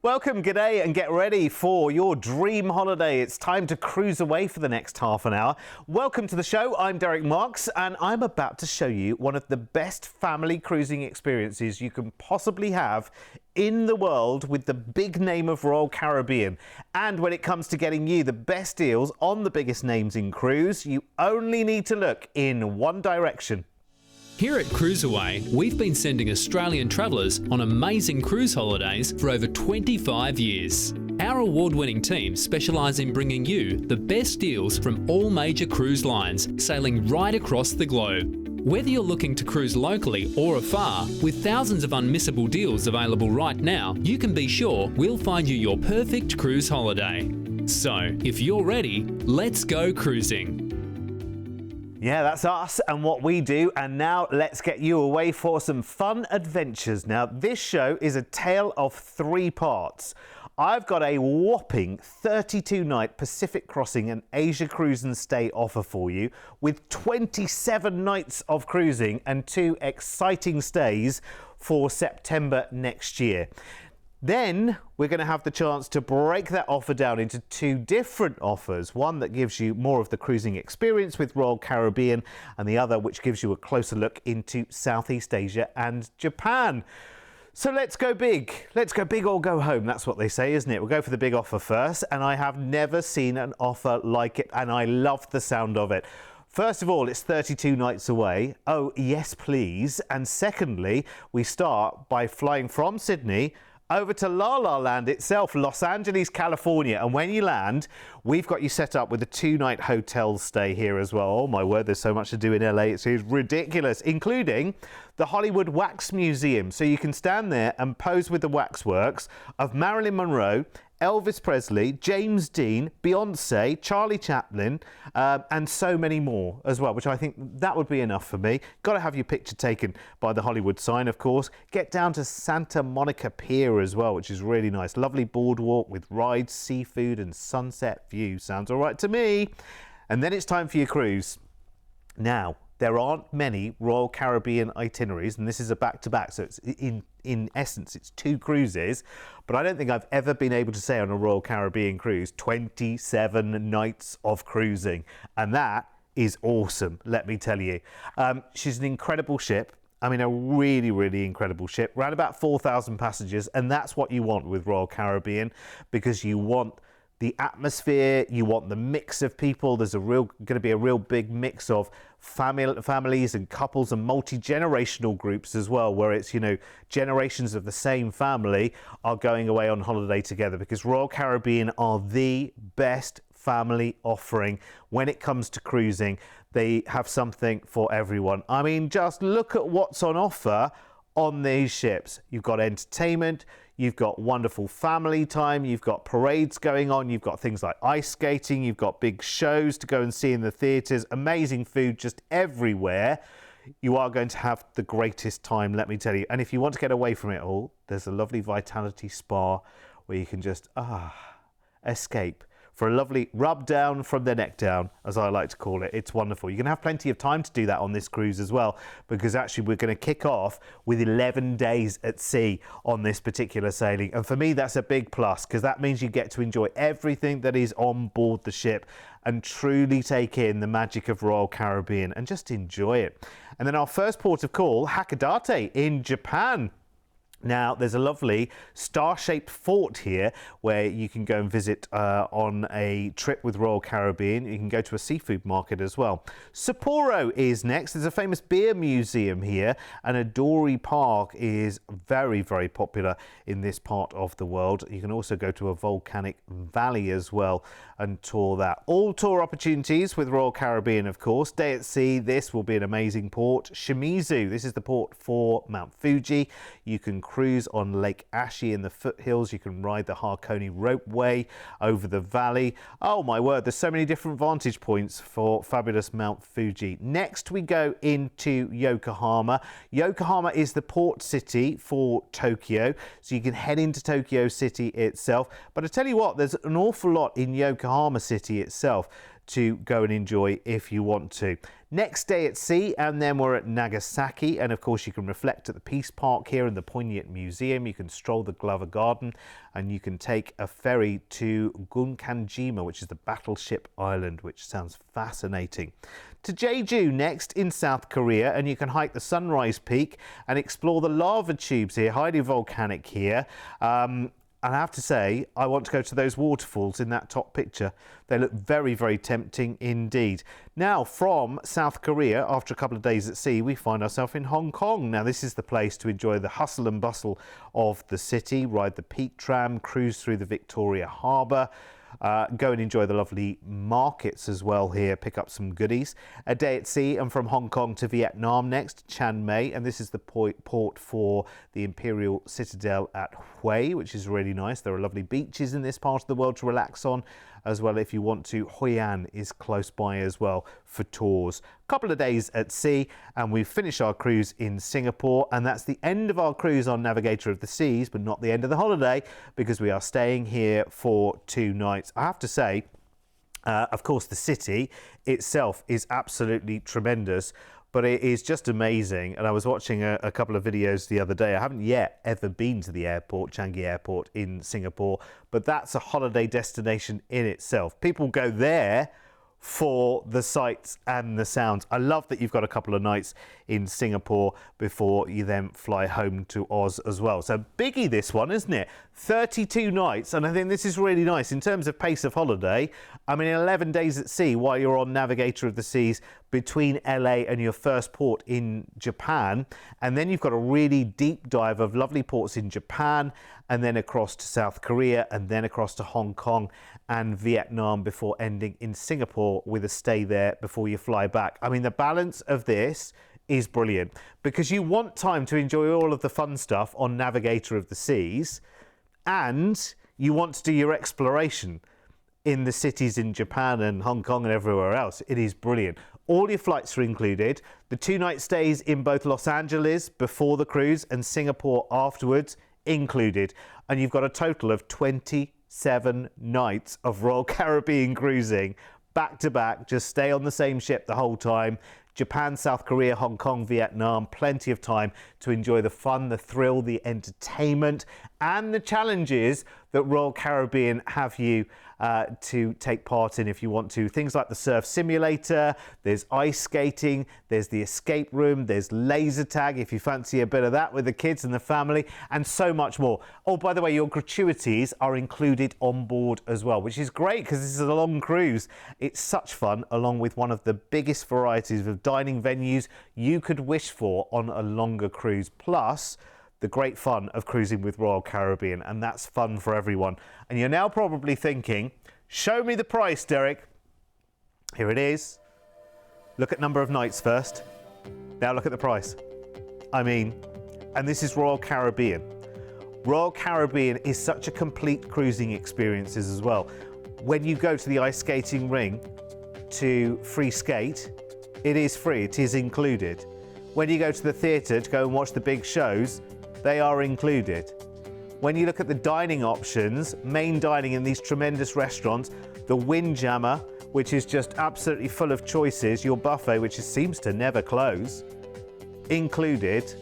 Welcome, g'day, and get ready for your dream holiday. It's time to cruise away for the next half an hour. Welcome to the show. I'm Derek Marks, and I'm about to show you one of the best family cruising experiences you can possibly have in the world with the big name of Royal Caribbean. And when it comes to getting you the best deals on the biggest names in cruise, you only need to look in one direction. Here at CruiseAway, we've been sending Australian travellers on amazing cruise holidays for over 25 years. Our award-winning team specialise in bringing you the best deals from all major cruise lines, sailing right across the globe. Whether you're looking to cruise locally or afar, with thousands of unmissable deals available right now, you can be sure we'll find you your perfect cruise holiday. So, if you're ready, let's go cruising. Yeah, that's us and what we do. And now let's get you away for some fun adventures. Now, this show is a tale of 3 parts. I've got a whopping 32-night Pacific Crossing and Asia Cruise and Stay offer for you, with 27 nights of cruising and 2 exciting stays for September next year. Then we're going to have the chance to break that offer down into 2 different offers. One that gives you more of the cruising experience with Royal Caribbean, and the other which gives you a closer look into Southeast Asia and Japan. So let's go big. Let's go big or go home. That's what they say, isn't it? We'll go for the big offer first. And I have never seen an offer like it, and I love the sound of it. First of all, it's 32 nights away. Oh, yes, please. And secondly, we start by flying from Sydney over to La La Land itself, Los Angeles, California. And when you land, we've got you set up with a 2-night hotel stay here as well. Oh my word, there's so much to do in LA. It's ridiculous, including the Hollywood Wax Museum. So you can stand there and pose with the waxworks of Marilyn Monroe, Elvis Presley, James Dean, Beyonce, Charlie Chaplin, and so many more as well, which I think that would be enough for me. Got to have your picture taken by the Hollywood sign, of course. Get down to Santa Monica Pier as well, which is really nice. Lovely boardwalk with rides, seafood, and sunset view. Sounds all right to me. And then it's time for your cruise. Now, there aren't many Royal Caribbean itineraries, and this is a back-to-back, so it's in essence, it's 2 cruises, but I don't think I've ever been able to say on a Royal Caribbean cruise 27 nights of cruising, and that is awesome, let me tell you. She's an incredible ship. I mean, a really, really incredible ship, around about 4,000 passengers, and that's what you want with Royal Caribbean, because you want the atmosphere, you want the mix of people. There's going to be a real big mix of families and couples and multi-generational groups as well, where it's, you know, generations of the same family are going away on holiday together, because Royal Caribbean are the best family offering when it comes to cruising. They have something for everyone. I mean, just look at what's on offer on these ships. You've got entertainment, you've got wonderful family time, you've got parades going on, you've got things like ice skating, you've got big shows to go and see in the theatres, amazing food just everywhere. You are going to have the greatest time, let me tell you. And if you want to get away from it all, there's a lovely Vitality Spa where you can just escape for a lovely rub down from the neck down, as I like to call it. It's wonderful. You're going to have plenty of time to do that on this cruise as well, because actually we're going to kick off with 11 days at sea on this particular sailing. And for me, that's a big plus, because that means you get to enjoy everything that is on board the ship and truly take in the magic of Royal Caribbean and just enjoy it. And then our first port of call, Hakodate in Japan. Now, there's a lovely star-shaped fort here where you can go and visit on a trip with Royal Caribbean. You can go to a seafood market as well. Sapporo is next. There's a famous beer museum here, and Adori Park is very, very popular in this part of the world. You can also go to a volcanic valley as well and tour that. All tour opportunities with Royal Caribbean, of course. Day at sea, this will be an amazing port. Shimizu, this is the port for Mount Fuji. You can cruise on Lake Ashi in the foothills. You can ride the Harkoni ropeway over the valley. Oh my word, there's so many different vantage points for fabulous Mount Fuji. Next we go into Yokohama. Yokohama is the port city for Tokyo, so you can head into Tokyo City itself. But I tell you what, there's an awful lot in Yokohama City itself to go and enjoy if you want to. Next day at sea, and then we're at Nagasaki, and of course you can reflect at the Peace Park here and the Poignant Museum. You can stroll the Glover Garden, and you can take a ferry to Gunkanjima, which is the battleship island, which sounds fascinating. To Jeju next in South Korea, and you can hike the Sunrise Peak and explore the lava tubes here, highly volcanic here. And I have to say, I want to go to those waterfalls in that top picture. They look very, very tempting indeed. Now, from South Korea, after a couple of days at sea, we find ourselves in Hong Kong. Now, this is the place to enjoy the hustle and bustle of the city, ride the Peak Tram, cruise through the Victoria Harbour, go and enjoy the lovely markets as well here, pick up some goodies. A day at sea, and from Hong Kong to Vietnam next, Chiang Mai, and this is the port for the Imperial Citadel at Hue, which is really nice. There are lovely beaches in this part of the world to relax on as well if you want to. Hoi An is close by as well for tours. Couple of days at sea, and we've finished our cruise in Singapore, and that's the end of our cruise on Navigator of the Seas, but not the end of the holiday, because we are staying here for 2 nights. I have to say, of course, the city itself is absolutely tremendous, but it is just amazing. And I was watching a couple of videos the other day. I haven't yet ever been to the airport, Changi Airport in Singapore, but that's a holiday destination in itself. People go there for the sights and the sounds. I love that you've got a couple of nights in Singapore before you then fly home to Oz as well. So biggie this one, isn't it? 32 nights, and I think this is really nice in terms of pace of holiday. I mean, 11 days at sea while you're on Navigator of the Seas between LA and your first port in Japan, and then you've got a really deep dive of lovely ports in Japan, and then across to South Korea, and then across to Hong Kong and Vietnam before ending in Singapore with a stay there before you fly back. I mean, the balance of this is brilliant because you want time to enjoy all of the fun stuff on Navigator of the Seas, and you want to do your exploration in the cities in Japan and Hong Kong and everywhere else. It is brilliant. All your flights are included. The 2-night stays in both Los Angeles before the cruise and Singapore afterwards included. And you've got a total of 27 nights of Royal Caribbean cruising back to back. Just stay on the same ship the whole time. Japan, South Korea, Hong Kong, Vietnam, plenty of time to enjoy the fun, the thrill, the entertainment, and the challenges that Royal Caribbean have you to take part in if you want to. Things like the surf simulator, there's ice skating, there's the escape room, there's laser tag if you fancy a bit of that with the kids and the family, and so much more. Oh, by the way, your gratuities are included on board as well, which is great because this is a long cruise. It's such fun, along with one of the biggest varieties of dining venues you could wish for on a longer cruise, plus the great fun of cruising with Royal Caribbean, and that's fun for everyone. And you're now probably thinking, show me the price, Derek. Here it is. Look at number of nights first. Now look at the price. I mean, and this is Royal Caribbean. Royal Caribbean is such a complete cruising experience as well. When you go to the ice skating ring to free skate, it is free, it is included. When you go to the theatre to go and watch the big shows, they are included. When you look at the dining options, main dining in these tremendous restaurants, the Windjammer, which is just absolutely full of choices, your buffet, which seems to never close, included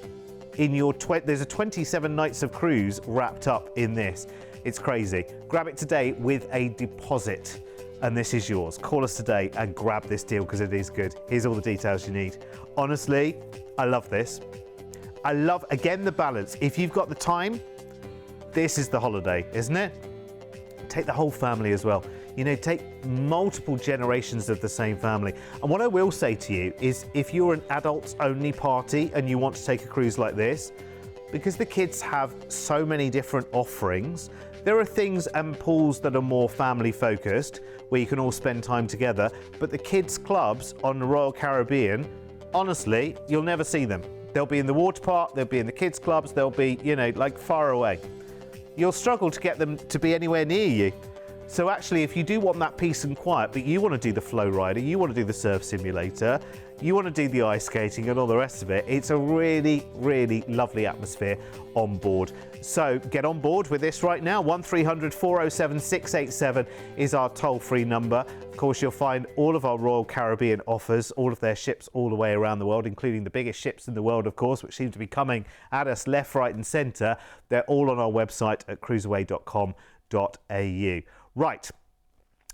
in your, there's a 27 nights of cruise wrapped up in this. It's crazy. Grab it today with a deposit, and this is yours. Call us today and grab this deal because it is good. Here's all the details you need. Honestly, I love this. I love, again, the balance. If you've got the time, this is the holiday, isn't it? Take the whole family as well. You know, take multiple generations of the same family. And what I will say to you is if you're an adults-only party and you want to take a cruise like this, because the kids have so many different offerings, there are things and pools that are more family-focused, where you can all spend time together. But the kids' clubs on the Royal Caribbean, honestly, you'll never see them. They'll be in the water park, they'll be in the kids' clubs, they'll be, you know, like far away. You'll struggle to get them to be anywhere near you. So actually, if you do want that peace and quiet, but you want to do the flow rider, you want to do the surf simulator, you want to do the ice skating and all the rest of it, it's a really, really lovely atmosphere on board. So get on board with this right now. 1300 407 687 is our toll-free number. Of course, you'll find all of our Royal Caribbean offers, all of their ships all the way around the world, including the biggest ships in the world, of course, which seem to be coming at us left, right and centre. They're all on our website at cruiseaway.com.au. Right.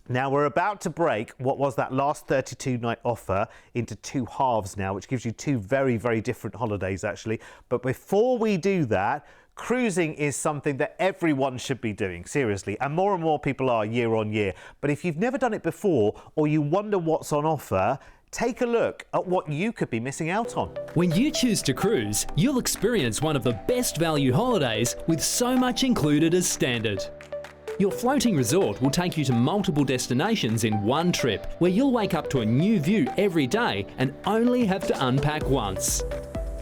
Now we're about to break what was that last 32-night offer into two halves now, which gives you two very, very different holidays actually. But before we do that, cruising is something that everyone should be doing, seriously, and more people are year on year. But if you've never done it before or you wonder what's on offer, take a look at what you could be missing out on. When you choose to cruise, you'll experience one of the best value holidays with so much included as standard. Your floating resort will take you to multiple destinations in one trip, where you'll wake up to a new view every day and only have to unpack once.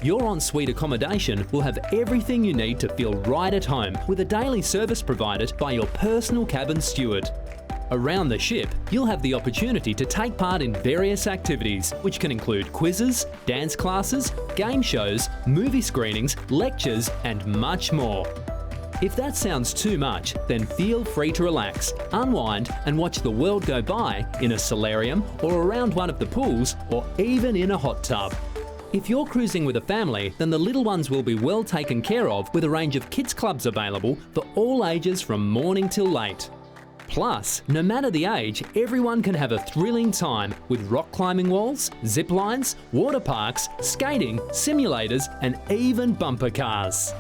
Your en-suite accommodation will have everything you need to feel right at home, with a daily service provided by your personal cabin steward. Around the ship, you'll have the opportunity to take part in various activities, which can include quizzes, dance classes, game shows, movie screenings, lectures, and much more. If that sounds too much, then feel free to relax, unwind and watch the world go by in a solarium or around one of the pools or even in a hot tub. If you're cruising with a family, then the little ones will be well taken care of with a range of kids clubs available for all ages from morning till late. Plus, no matter the age, everyone can have a thrilling time with rock climbing walls, zip lines, water parks, skating, simulators and even bumper cars.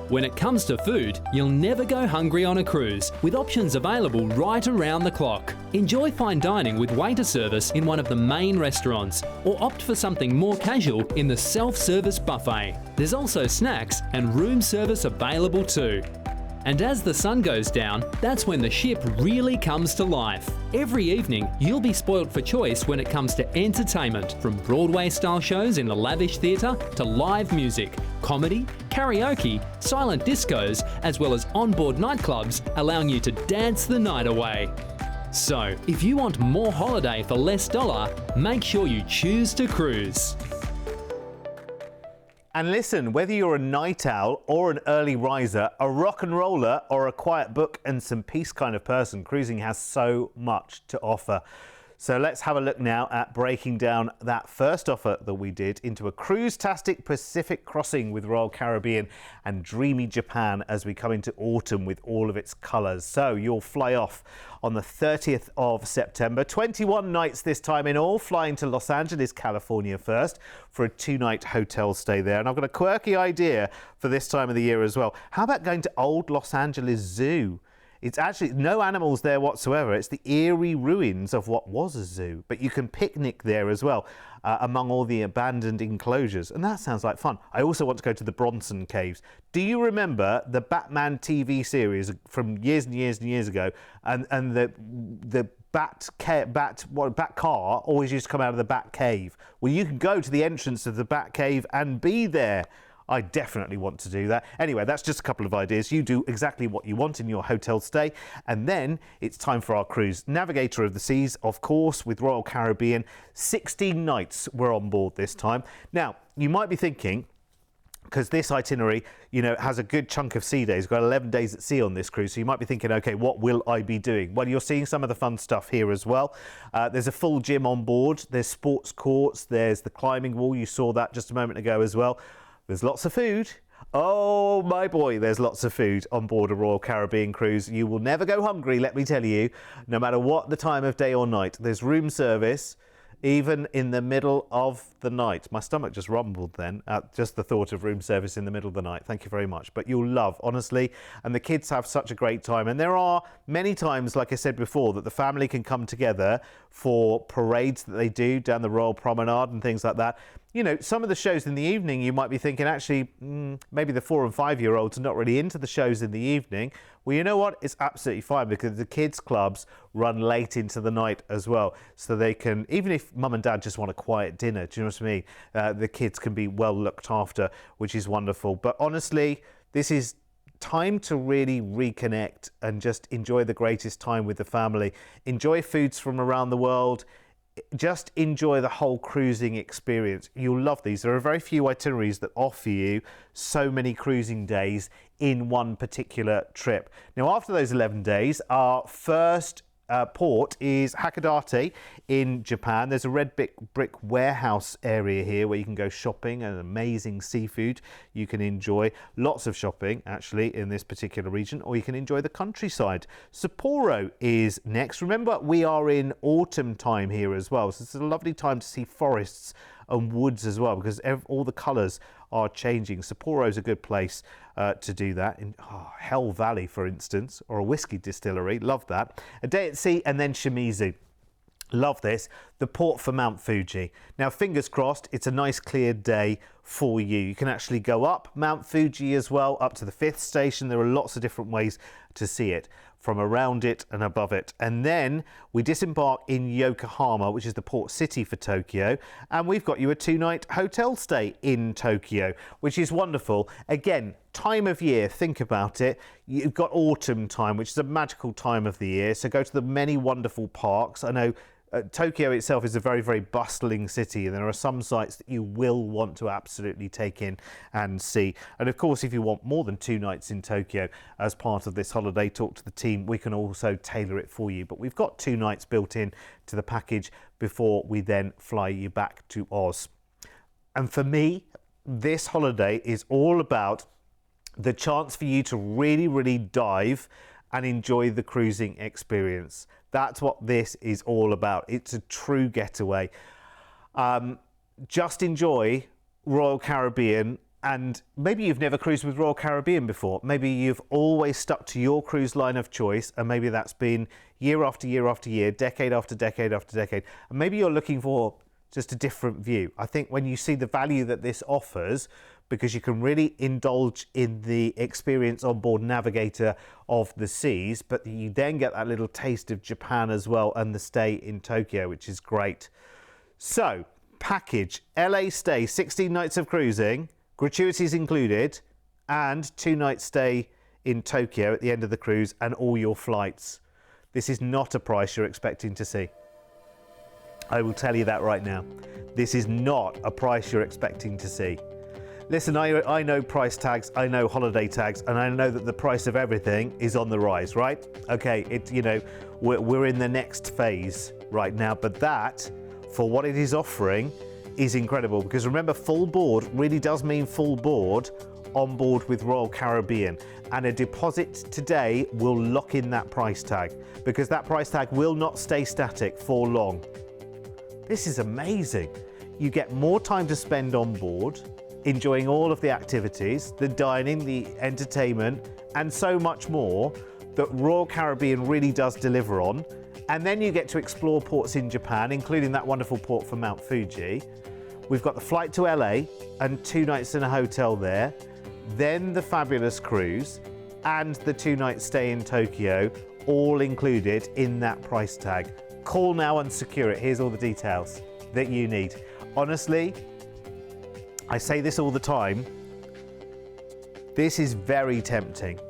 When it comes to food, you'll never go hungry on a cruise, with options available right around the clock. Enjoy fine dining with waiter service in one of the main restaurants, or opt for something more casual in the self-service buffet. There's also snacks and room service available too. And as the sun goes down, that's when the ship really comes to life. Every evening, you'll be spoilt for choice when it comes to entertainment, from Broadway-style shows in the lavish theatre to live music, comedy, karaoke, silent discos, as well as onboard nightclubs, allowing you to dance the night away. So, if you want more holiday for less dollar, make sure you choose to cruise. And listen, whether you're a night owl or an early riser, a rock and roller or a quiet book and some peace kind of person, cruising has so much to offer. So let's have a look now at breaking down that first offer that we did into a cruise-tastic Pacific crossing with Royal Caribbean and dreamy Japan as we come into autumn with all of its colours. So you'll fly off on the 30th of September, 21 nights this time in all, flying to Los Angeles, California first for a 2-night hotel stay there. And I've got a quirky idea for this time of the year as well. How about going to Old Los Angeles Zoo? It's actually no animals there whatsoever. It's the eerie ruins of what was a zoo, but you can picnic there as well among all the abandoned enclosures, and that sounds like fun. I also want to go to the Bronson Caves. Do you remember the Batman TV series from years and years and years ago, and the Bat car always used to come out of the Bat Cave? Well, you can go to the entrance of the Bat Cave and be there. I definitely want to do that. Anyway, that's just a couple of ideas. You do exactly what you want in your hotel stay. And then it's time for our cruise. Navigator of the Seas, of course, with Royal Caribbean. 16 nights we're on board this time. Now, you might be thinking, because this itinerary, you know, has a good chunk of sea days. We've got 11 days at sea on this cruise. So you might be thinking, okay, what will I be doing? Well, you're seeing some of the fun stuff here as well. There's a full gym on board. There's sports courts. There's the climbing wall. You saw that just a moment ago as well. There's lots of food. Oh my boy, there's lots of food on board a Royal Caribbean cruise. You will never go hungry, let me tell you, no matter what the time of day or night. There's room service, even in the middle of the night. My stomach just rumbled then at just the thought of room service in the middle of the night. Thank you very much. But you'll love, honestly, and the kids have such a great time. And there are many times, like I said before, that the family can come together for parades that they do down the Royal Promenade and things like that. You know, some of the shows in the evening, you might be thinking, actually, maybe the 4 and 5-year-olds are not really into the shows in the evening. Well, you know what? It's absolutely fine, because the kids' clubs run late into the night as well. So they can, even if mum and dad just want a quiet dinner, do you know what I mean? The kids can be well looked after, which is wonderful. But honestly, this is time to really reconnect and just enjoy the greatest time with the family. Enjoy foods from around the world. Just enjoy the whole cruising experience. You'll love these. There are very few itineraries that offer you so many cruising days in one particular trip. Now, after those 11 days, our first port is Hakodate in Japan. There's a red brick warehouse area here where you can go shopping and amazing seafood you can enjoy. Lots of shopping actually in this particular region, or you can enjoy the countryside. Sapporo is next. Remember, we are in autumn time here as well, so it's a lovely time to see forests and woods as well, because all the colours are changing. Sapporo is a good place to do that. In Hell Valley, for instance, or a whiskey distillery. Love that. A day at sea, and then Shimizu. Love this. The port for Mount Fuji. Now, fingers crossed, it's a nice clear day for you. You can actually go up Mount Fuji as well, up to the 5th station. There are lots of different ways to see it, from around it and above it. And then we disembark in Yokohama, which is the port city for Tokyo. And we've got you a 2-night hotel stay in Tokyo, which is wonderful. Again, time of year, think about it. You've got autumn time, which is a magical time of the year. So go to the many wonderful parks. I know Tokyo itself is a very, very bustling city, and there are some sites that you will want to absolutely take in and see. And of course, if you want more than 2 nights in Tokyo as part of this holiday, talk to the team. We can also tailor it for you. But we've got 2 nights built in to the package before we then fly you back to Oz. And for me, this holiday is all about the chance for you to really, really dive and enjoy the cruising experience. That's what this is all about. It's a true getaway. Just enjoy Royal Caribbean, and maybe you've never cruised with Royal Caribbean before. Maybe you've always stuck to your cruise line of choice, and maybe that's been year after year after year, decade after decade after decade. And maybe you're looking for just a different view. I think when you see the value that this offers, because you can really indulge in the experience on board Navigator of the seas, but you then get that little taste of Japan as well, and the stay in Tokyo, which is great. So, package, LA stay, 16 nights of cruising, gratuities included, and 2-night stay in Tokyo at the end of the cruise, and all your flights. This is not a price you're expecting to see. I will tell you that right now. This is not a price you're expecting to see. Listen, I know price tags, I know holiday tags, and I know that the price of everything is on the rise, right? Okay, we're in the next phase right now, but that, for what it is offering, is incredible. Because remember, full board really does mean full board on board with Royal Caribbean, and a deposit today will lock in that price tag, because that price tag will not stay static for long. This is amazing. You get more time to spend on board, enjoying all of the activities, the dining, the entertainment, and so much more that Royal Caribbean really does deliver on. And then you get to explore ports in Japan, including that wonderful port for Mount Fuji. We've got the flight to LA and 2 nights in a hotel there, then the fabulous cruise and the 2-night stay in Tokyo, all included in that price tag. Call now and secure it. Here's all the details that you need. Honestly, I say this all the time, this is very tempting,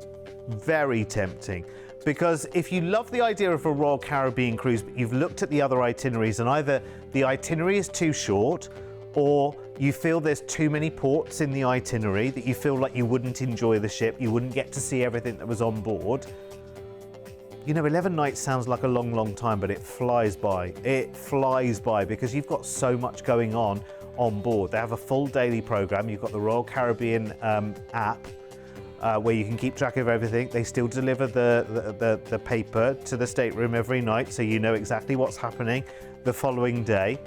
because if you love the idea of a Royal Caribbean cruise, but you've looked at the other itineraries and either the itinerary is too short, or you feel there's too many ports in the itinerary, that you feel like you wouldn't enjoy the ship, you wouldn't get to see everything that was on board. 11 nights sounds like a long, long time, but it flies by. It flies by because you've got so much going on board. They have a full daily program. You've got the Royal Caribbean app where you can keep track of everything. They still deliver the paper to the stateroom every night, so you know exactly what's happening the following day.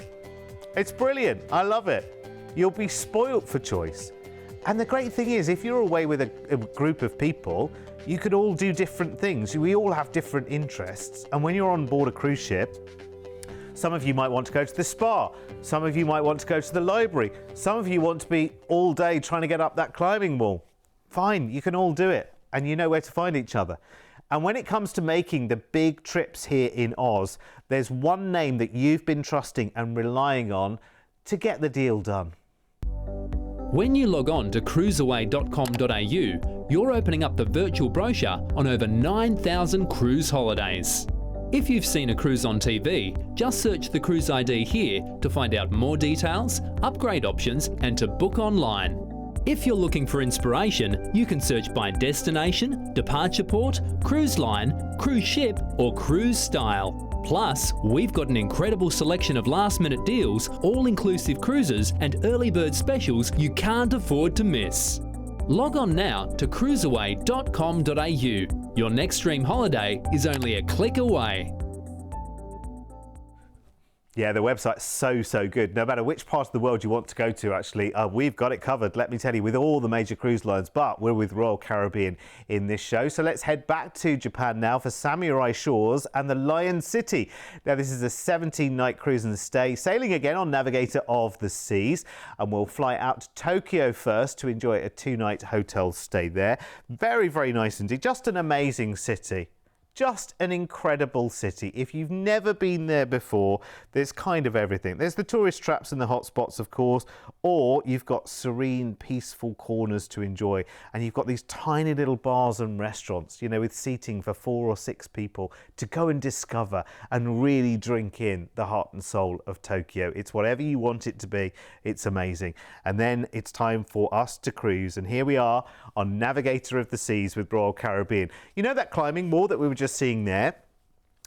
It's brilliant. I love it. You'll be spoilt for choice. And the great thing is, if you're away with a group of people, you could all do different things. We all have different interests. And when you're on board a cruise ship, some of you might want to go to the spa. Some of you might want to go to the library. Some of you want to be all day trying to get up that climbing wall. Fine, you can all do it. And you know where to find each other. And when it comes to making the big trips here in Oz, there's one name that you've been trusting and relying on to get the deal done. When you log on to cruiseaway.com.au, you're opening up the virtual brochure on over 9,000 cruise holidays. If you've seen a cruise on TV, just search the cruise ID here to find out more details, upgrade options, and to book online. If you're looking for inspiration, you can search by destination, departure port, cruise line, cruise ship, or cruise style. Plus, we've got an incredible selection of last-minute deals, all-inclusive cruises, and early bird specials you can't afford to miss. Log on now to cruiseaway.com.au. Your next dream holiday is only a click away. Yeah, the website's so good. No matter which part of the world you want to go to, actually, we've got it covered, let me tell you, with all the major cruise lines. But we're with Royal Caribbean in this show. So let's head back to Japan now for Samurai Shores and the Lion City. Now, this is a 17-night cruise and stay, sailing again on Navigator of the Seas. And we'll fly out to Tokyo first to enjoy a 2-night hotel stay there. Very nice indeed. Just an amazing city. Just an incredible city. If you've never been there before, there's kind of everything. There's the tourist traps and the hot spots, of course, or you've got serene, peaceful corners to enjoy. And you've got these tiny little bars and restaurants, you know, with seating for 4 or 6 people to go and discover and really drink in the heart and soul of Tokyo. It's whatever you want it to be. It's amazing. And then it's time for us to cruise. And here we are on Navigator of the Seas with Royal Caribbean. You know that climbing wall that we were just seeing there?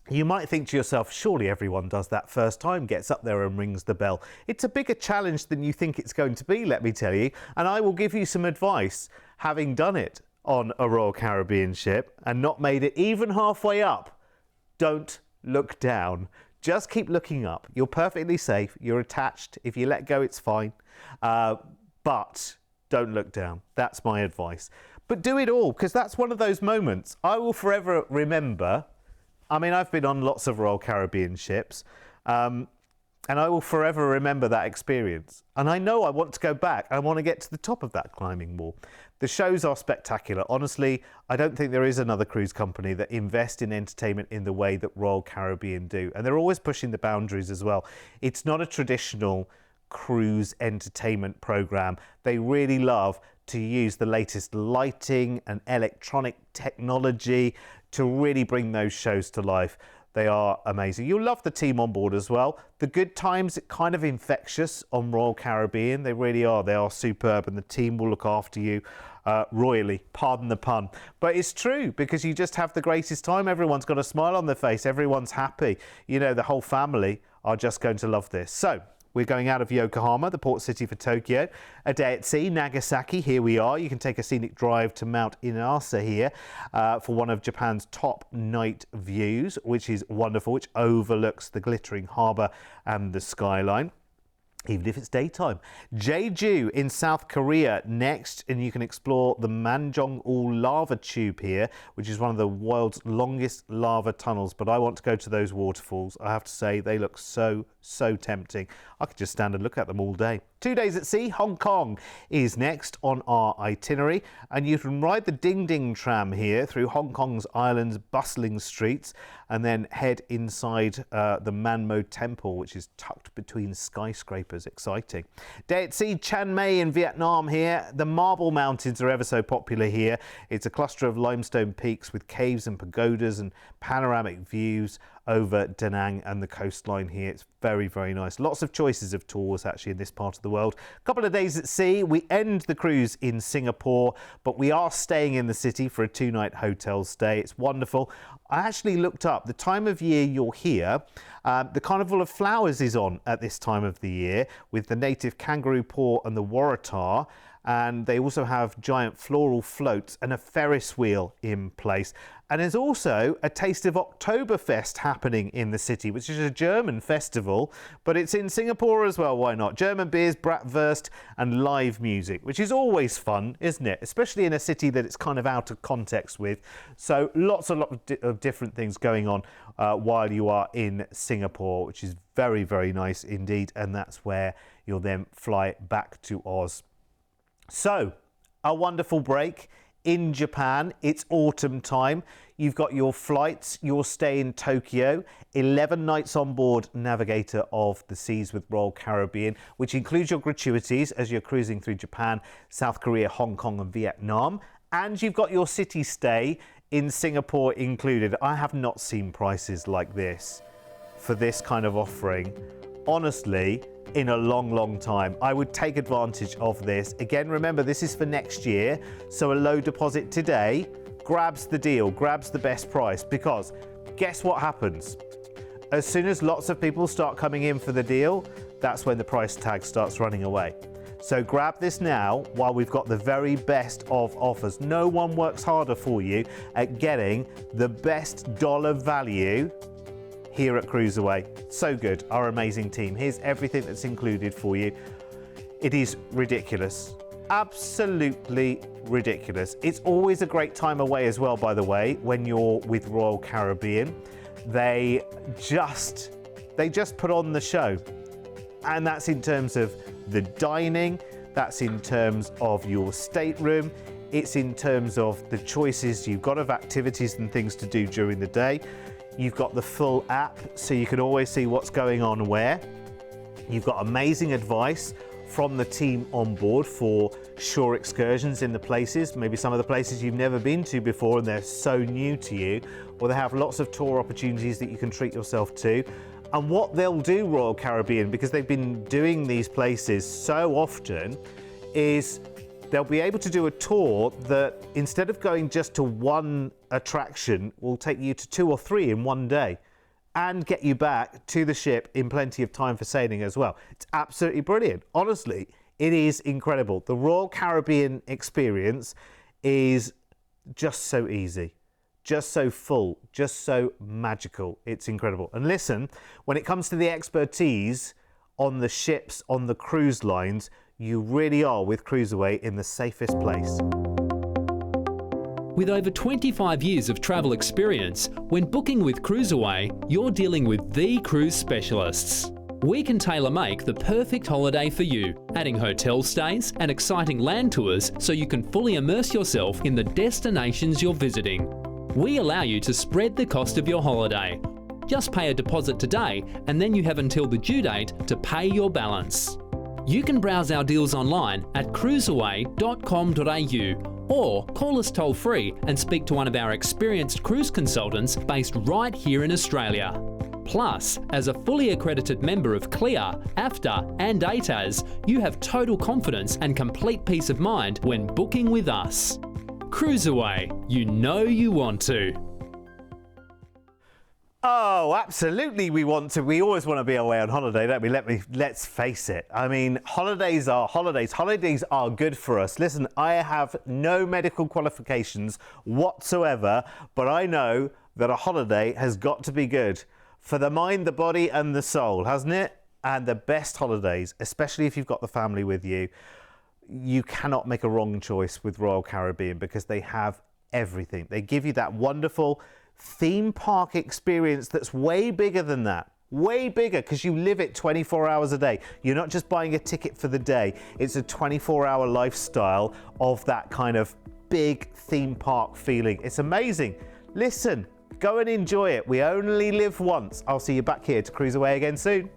You might think to yourself, surely everyone does that first time, gets up there and rings the bell. It's a bigger challenge than you think it's going to be, let me tell you. And I will give you some advice, having done it on a Royal Caribbean ship and not made it even halfway up. Don't look down. Just keep looking up. You're perfectly safe. You're attached. If you let go, it's fine. But don't look down. That's my advice. But do it all, because that's one of those moments I will forever remember. I mean, I've been on lots of Royal Caribbean ships, and I will forever remember that experience. And I know I want to go back. I want to get to the top of that climbing wall. The shows are spectacular. Honestly, I don't think there is another cruise company that invest in entertainment in the way that Royal Caribbean do. And they're always pushing the boundaries as well. It's not a traditional cruise entertainment program. They really love to use the latest lighting and electronic technology to really bring those shows to life. They are amazing. You'll love the team on board as well. The good times are kind of infectious on Royal Caribbean. They really are. They are superb, and the team will look after you royally. Pardon the pun. But it's true, because you just have the greatest time. Everyone's got a smile on their face. Everyone's happy. You know, the whole family are just going to love this. So we're going out of Yokohama, the port city for Tokyo. A day at sea, Nagasaki, here we are. You can take a scenic drive to Mount Inasa here for one of Japan's top night views, which is wonderful, which overlooks the glittering harbour and the skyline, even if it's daytime. Jeju in South Korea next, and you can explore the Manjong-ul lava tube here, which is one of the world's longest lava tunnels. But I want to go to those waterfalls. I have to say, they look so tempting. I could just stand and look at them all day. 2 days at sea, Hong Kong is next on our itinerary, and you can ride the Ding Ding tram here through Hong Kong's island's bustling streets and then head inside the Manmo Temple, which is tucked between skyscrapers. Exciting. Day at sea, Chiang Mai in Vietnam here. The Marble Mountains are ever so popular here. It's a cluster of limestone peaks with caves and pagodas and panoramic views over Da Nang and the coastline here. It's very nice. Lots of choices of tours actually in this part of the world. A couple of days at sea. We end the cruise in Singapore, but we are staying in the city for a 2-night hotel stay. It's wonderful. I actually looked up the time of year you're here. The Carnival of Flowers is on at this time of the year with the native kangaroo paw and the waratah. And they also have giant floral floats and a Ferris wheel in place. And there's also a taste of Oktoberfest happening in the city, which is a German festival, but it's in Singapore as well. Why not? German beers, bratwurst, and live music, which is always fun, isn't it? Especially in a city that it's kind of out of context with. So lots of different things going on while you are in Singapore, which is very nice indeed. And that's where you'll then fly back to Oz. So, a wonderful break in Japan. It's autumn time. You've got your flights, your stay in Tokyo, 11 nights on board Navigator of the Seas with Royal Caribbean, which includes your gratuities as you're cruising through Japan, South Korea, Hong Kong and Vietnam. And you've got your city stay in Singapore included. I have not seen prices like this for this kind of offering, honestly, in a long time. I would take advantage of this. Again, remember, this is for next year, so a low deposit today grabs the deal, grabs the best price, because guess what happens? As soon as lots of people start coming in for the deal, that's when the price tag starts running away. So grab this now while we've got the very best of offers. No one works harder for you at getting the best dollar value here at CruiseAway. So good, our amazing team. Here's everything that's included for you. It is ridiculous. Absolutely ridiculous. It's always a great time away as well, by the way, when you're with Royal Caribbean. They just put on the show. And that's in terms of the dining, that's in terms of your stateroom, it's in terms of the choices you've got of activities and things to do during the day. You've got the full app, so you can always see what's going on where. You've got amazing advice from the team on board for shore excursions in the places, maybe some of the places you've never been to before and they're so new to you, or they have lots of tour opportunities that you can treat yourself to. And what they'll do, Royal Caribbean, because they've been doing these places so often, is they'll be able to do a tour that instead of going just to one attraction, will take you to 2 or 3 in one day and get you back to the ship in plenty of time for sailing as well. It's absolutely brilliant. Honestly, it is incredible. The Royal Caribbean experience is just so easy, just so full, just so magical. It's incredible. And listen, when it comes to the expertise on the ships, on the cruise lines, you really are, with CruiseAway, in the safest place. With over 25 years of travel experience, when booking with CruiseAway, you're dealing with the cruise specialists. We can tailor-make the perfect holiday for you, adding hotel stays and exciting land tours so you can fully immerse yourself in the destinations you're visiting. We allow you to spread the cost of your holiday. Just pay a deposit today and then you have until the due date to pay your balance. You can browse our deals online at cruiseaway.com.au or call us toll-free and speak to one of our experienced cruise consultants based right here in Australia. Plus, as a fully accredited member of CLIA, AFTA and ATAS, you have total confidence and complete peace of mind when booking with us. CruiseAway, you know you want to. Oh, absolutely we want to. We always want to be away on holiday, don't we? Let's face it. I mean, holidays are holidays. Holidays are good for us. Listen, I have no medical qualifications whatsoever, but I know that a holiday has got to be good for the mind, the body and the soul, hasn't it? And the best holidays, especially if you've got the family with you, you cannot make a wrong choice with Royal Caribbean because they have everything. They give you that wonderful theme park experience that's way bigger than that. Way bigger, because you live it 24 hours a day. You're not just buying a ticket for the day. It's a 24-hour lifestyle of that kind of big theme park feeling. It's amazing. Listen, go and enjoy it. We only live once. I'll see you back here to CruiseAway again soon.